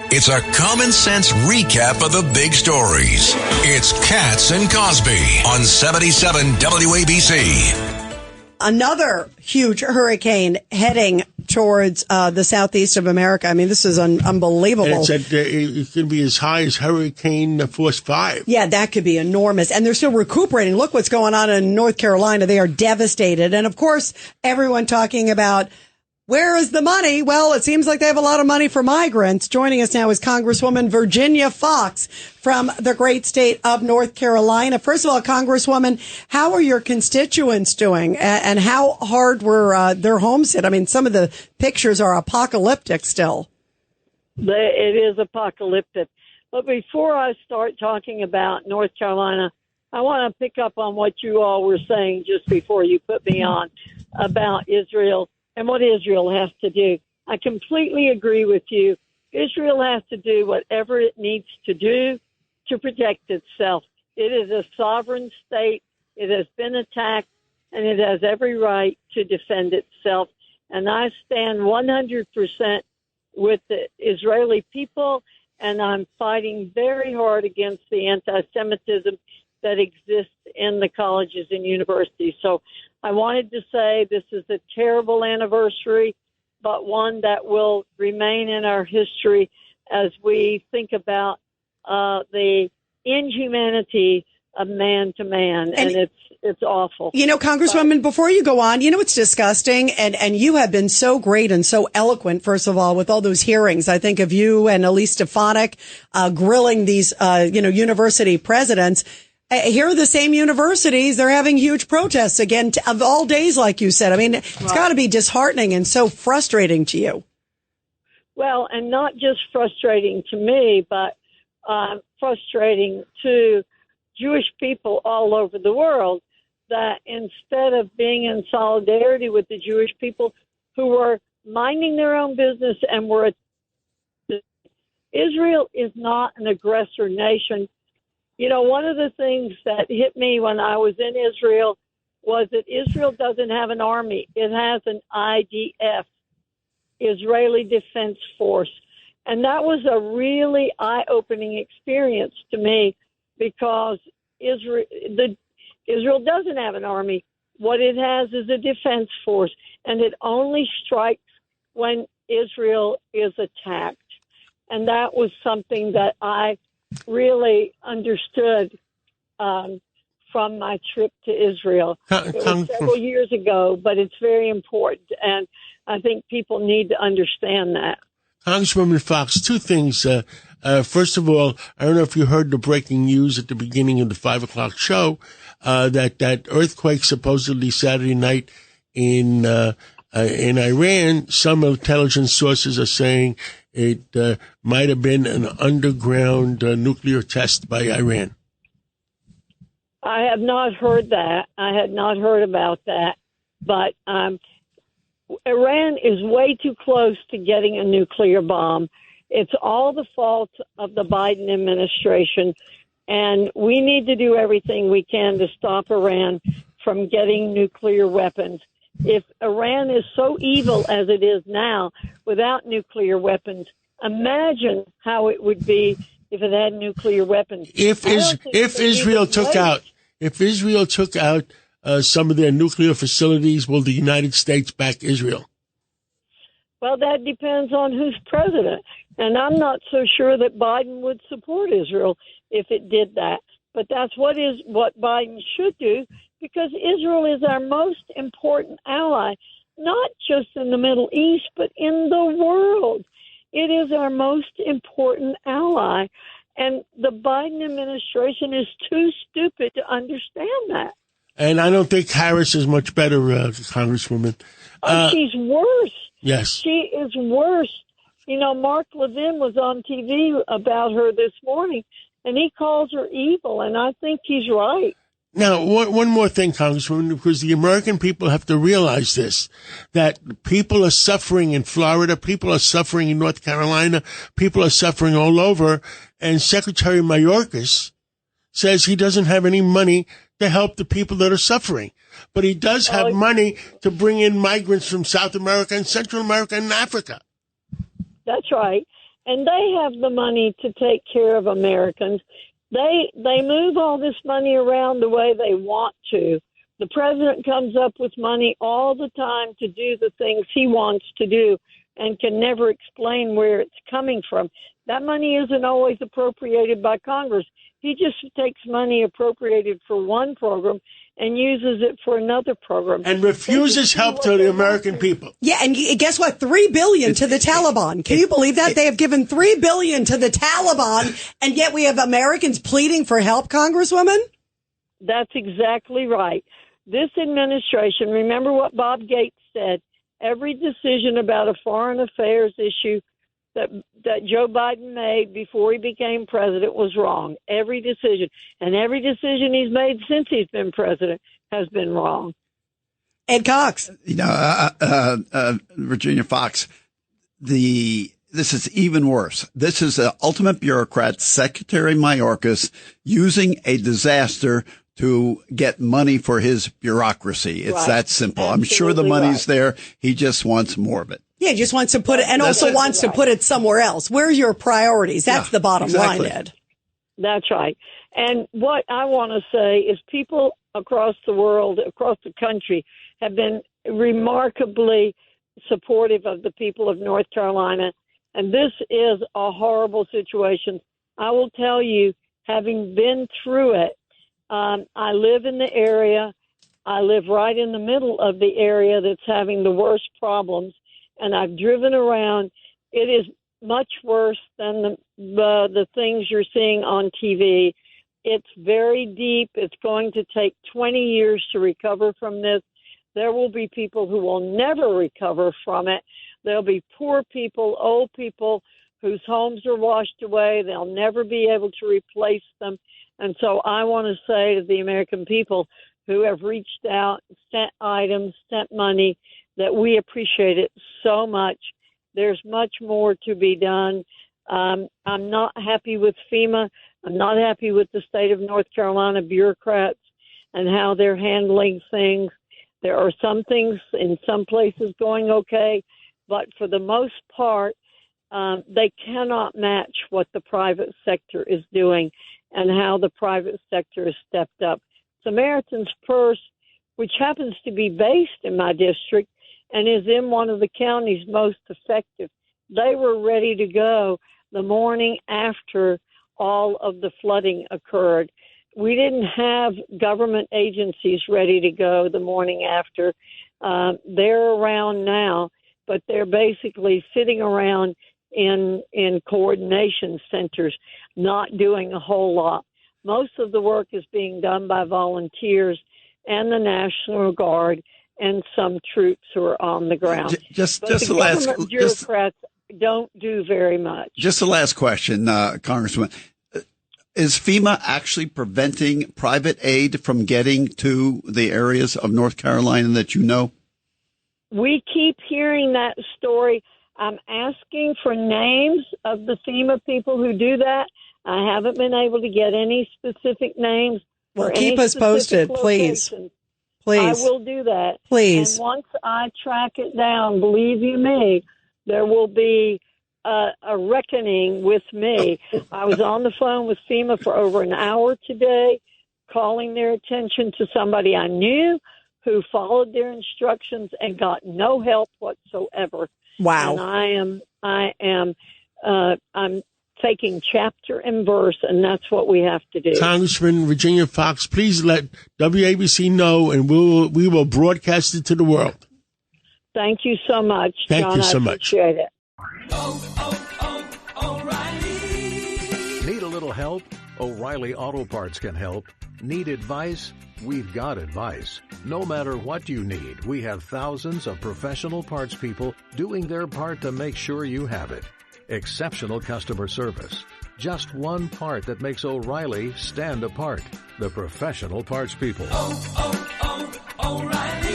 It's a common sense recap of the big stories. It's Katz and Cosby on 77 WABC. Another huge hurricane heading towards the southeast of America. I mean, this is unbelievable. And it can be as high as Hurricane Force 5. Yeah, that could be enormous. And they're still recuperating. Look what's going on in North Carolina. They are devastated. And of course, everyone talking about, where is the money? Well, it seems like they have a lot of money for migrants. Joining us now is Congresswoman Virginia Foxx from the great state of North Carolina. First of all, Congresswoman, how are your constituents doing? And how hard were their homes hit? I mean, some of the pictures are apocalyptic still. It is apocalyptic. But before I start talking about North Carolina, I want to pick up on what you all were saying just before you put me on about Israel and what Israel has to do. I completely agree with you. Israel has to do whatever it needs to do to protect itself. It is a sovereign state. It has been attacked, and it has every right to defend itself. And I stand 100% with the Israeli people, and I'm fighting very hard against the anti-Semitism that exists in the colleges and universities. So I wanted to say this is a terrible anniversary, but one that will remain in our history as we think about the inhumanity of man to man. And it's awful. You know, Congresswoman, before you go on, you know, it's disgusting. And you have been so great and so eloquent, first of all, with all those hearings. I think of you and Elise Stefanik grilling these, university presidents. Here are the same universities. They're having huge protests again of all days, like you said. I mean, it's got to be disheartening and so frustrating to you. Well, and not just frustrating to me, but frustrating to Jewish people all over the world, that instead of being in solidarity with the Jewish people who were minding their own business and were, Israel is not an aggressor nation. You know, one of the things that hit me when I was in Israel was that Israel doesn't have an army. It has an IDF, Israeli Defense Force. And that was a really eye-opening experience to me, because Israel doesn't have an army. What it has is a defense force, and it only strikes when Israel is attacked. And that was something that I really understood from my trip to Israel. It was several years ago, but it's very important, and I think people need to understand that. Congresswoman Foxx, two things. First of all, I don't know if you heard the breaking news at the beginning of the 5 o'clock show, that earthquake supposedly Saturday night in Iran. Some intelligence sources are saying it might have been an underground nuclear test by Iran. I have not heard that. I had not heard about that. But Iran is way too close to getting a nuclear bomb. It's all the fault of the Biden administration, and we need to do everything we can to stop Iran from getting nuclear weapons. If Iran is so evil as it is now without nuclear weapons, imagine how it would be if it had nuclear weapons. If Israel took out some of their nuclear facilities, will the United States back Israel? Well, that depends on who's president. And I'm not so sure that Biden would support Israel if it did that. But that's what Biden should do, because Israel is our most important ally, not just in the Middle East, but in the world. It is our most important ally. And the Biden administration is too stupid to understand that. And I don't think Harris is much better, Congresswoman. She's worse. Yes. She is worse. You know, Mark Levin was on TV about her this morning, and he calls her evil, and I think he's right. Now, one more thing, Congresswoman, because the American people have to realize this, that people are suffering in Florida, people are suffering in North Carolina, people are suffering all over, and Secretary Mayorkas says he doesn't have any money to help the people that are suffering. But he does have money to bring in migrants from South America and Central America and Africa. That's right. and they have the money to take care of Americans. They move all this money around the way they want to. The president comes up with money all the time to do the things he wants to do and can never explain where it's coming from. That money isn't always appropriated by Congress. He just takes money appropriated for one program and uses it for another program. And refuses help to the American people. Yeah, and guess what? $3 billion to the Taliban. Can you believe that? They have given $3 billion to the Taliban, and yet we have Americans pleading for help, Congresswoman? That's exactly right. This administration, remember what Bob Gates said, every decision about a foreign affairs issue that Joe Biden made before he became president was wrong. Every decision. And every decision he's made since he's been president has been wrong. Ed Cox. Virginia Foxx, this is even worse. This is the ultimate bureaucrat, Secretary Mayorkas, using a disaster to get money for his bureaucracy. It's right. that simple. Absolutely. I'm sure the money's there. He just wants more of it. Yeah, he just wants to put it, and also wants to put it somewhere else. Where are your priorities? That's the bottom line, Ed. That's right. And what I want to say is people across the world, across the country, have been remarkably supportive of the people of North Carolina. And this is a horrible situation. I will tell you, having been through it, I live in the area. I live right in the middle of the area that's having the worst problems. And I've driven around. It is much worse than the things you're seeing on TV. It's very deep. It's going to take 20 years to recover from this. There will be people who will never recover from it. There'll be poor people, old people whose homes are washed away. They'll never be able to replace them. And so I want to say to the American people who have reached out, sent items, sent money, that we appreciate it so much. There's much more to be done. I'm not happy with FEMA. I'm not happy with the state of North Carolina bureaucrats and how they're handling things. There are some things in some places going okay, but for the most part, they cannot match what the private sector is doing and how the private sector has stepped up. Samaritan's Purse, which happens to be based in my district and is in one of the counties most effective, they were ready to go the morning after all of the flooding occurred. We didn't have government agencies ready to go the morning after. They're around now, but they're basically sitting around in coordination centers, not doing a whole lot. Most of the work is being done by volunteers and the National Guard and some troops who are on the ground. Government bureaucrats don't do very much. Just the last question, Congresswoman. Is FEMA actually preventing private aid from getting to the areas of North Carolina that you know? We keep hearing that story. I'm asking for names of the FEMA people who do that. I haven't been able to get any specific names. Well, keep us posted, please. Please. I will do that. Please. And once I track it down, believe you me, there will be a reckoning with me. I was on the phone with FEMA for over an hour today, calling their attention to somebody I knew who followed their instructions and got no help whatsoever. Wow. And I'm taking chapter and verse, and that's what we have to do. Congressman Virginia Foxx, please let WABC know, and we will broadcast it to the world. Thank you so much, Thank John. you so much. Appreciate it. O'Reilly. Need a little help? O'Reilly Auto Parts can help. Need advice? We've got advice. No matter what you need, we have thousands of professional parts people doing their part to make sure you have it. Exceptional customer service. Just one part that makes O'Reilly stand apart. The professional parts people. O'Reilly.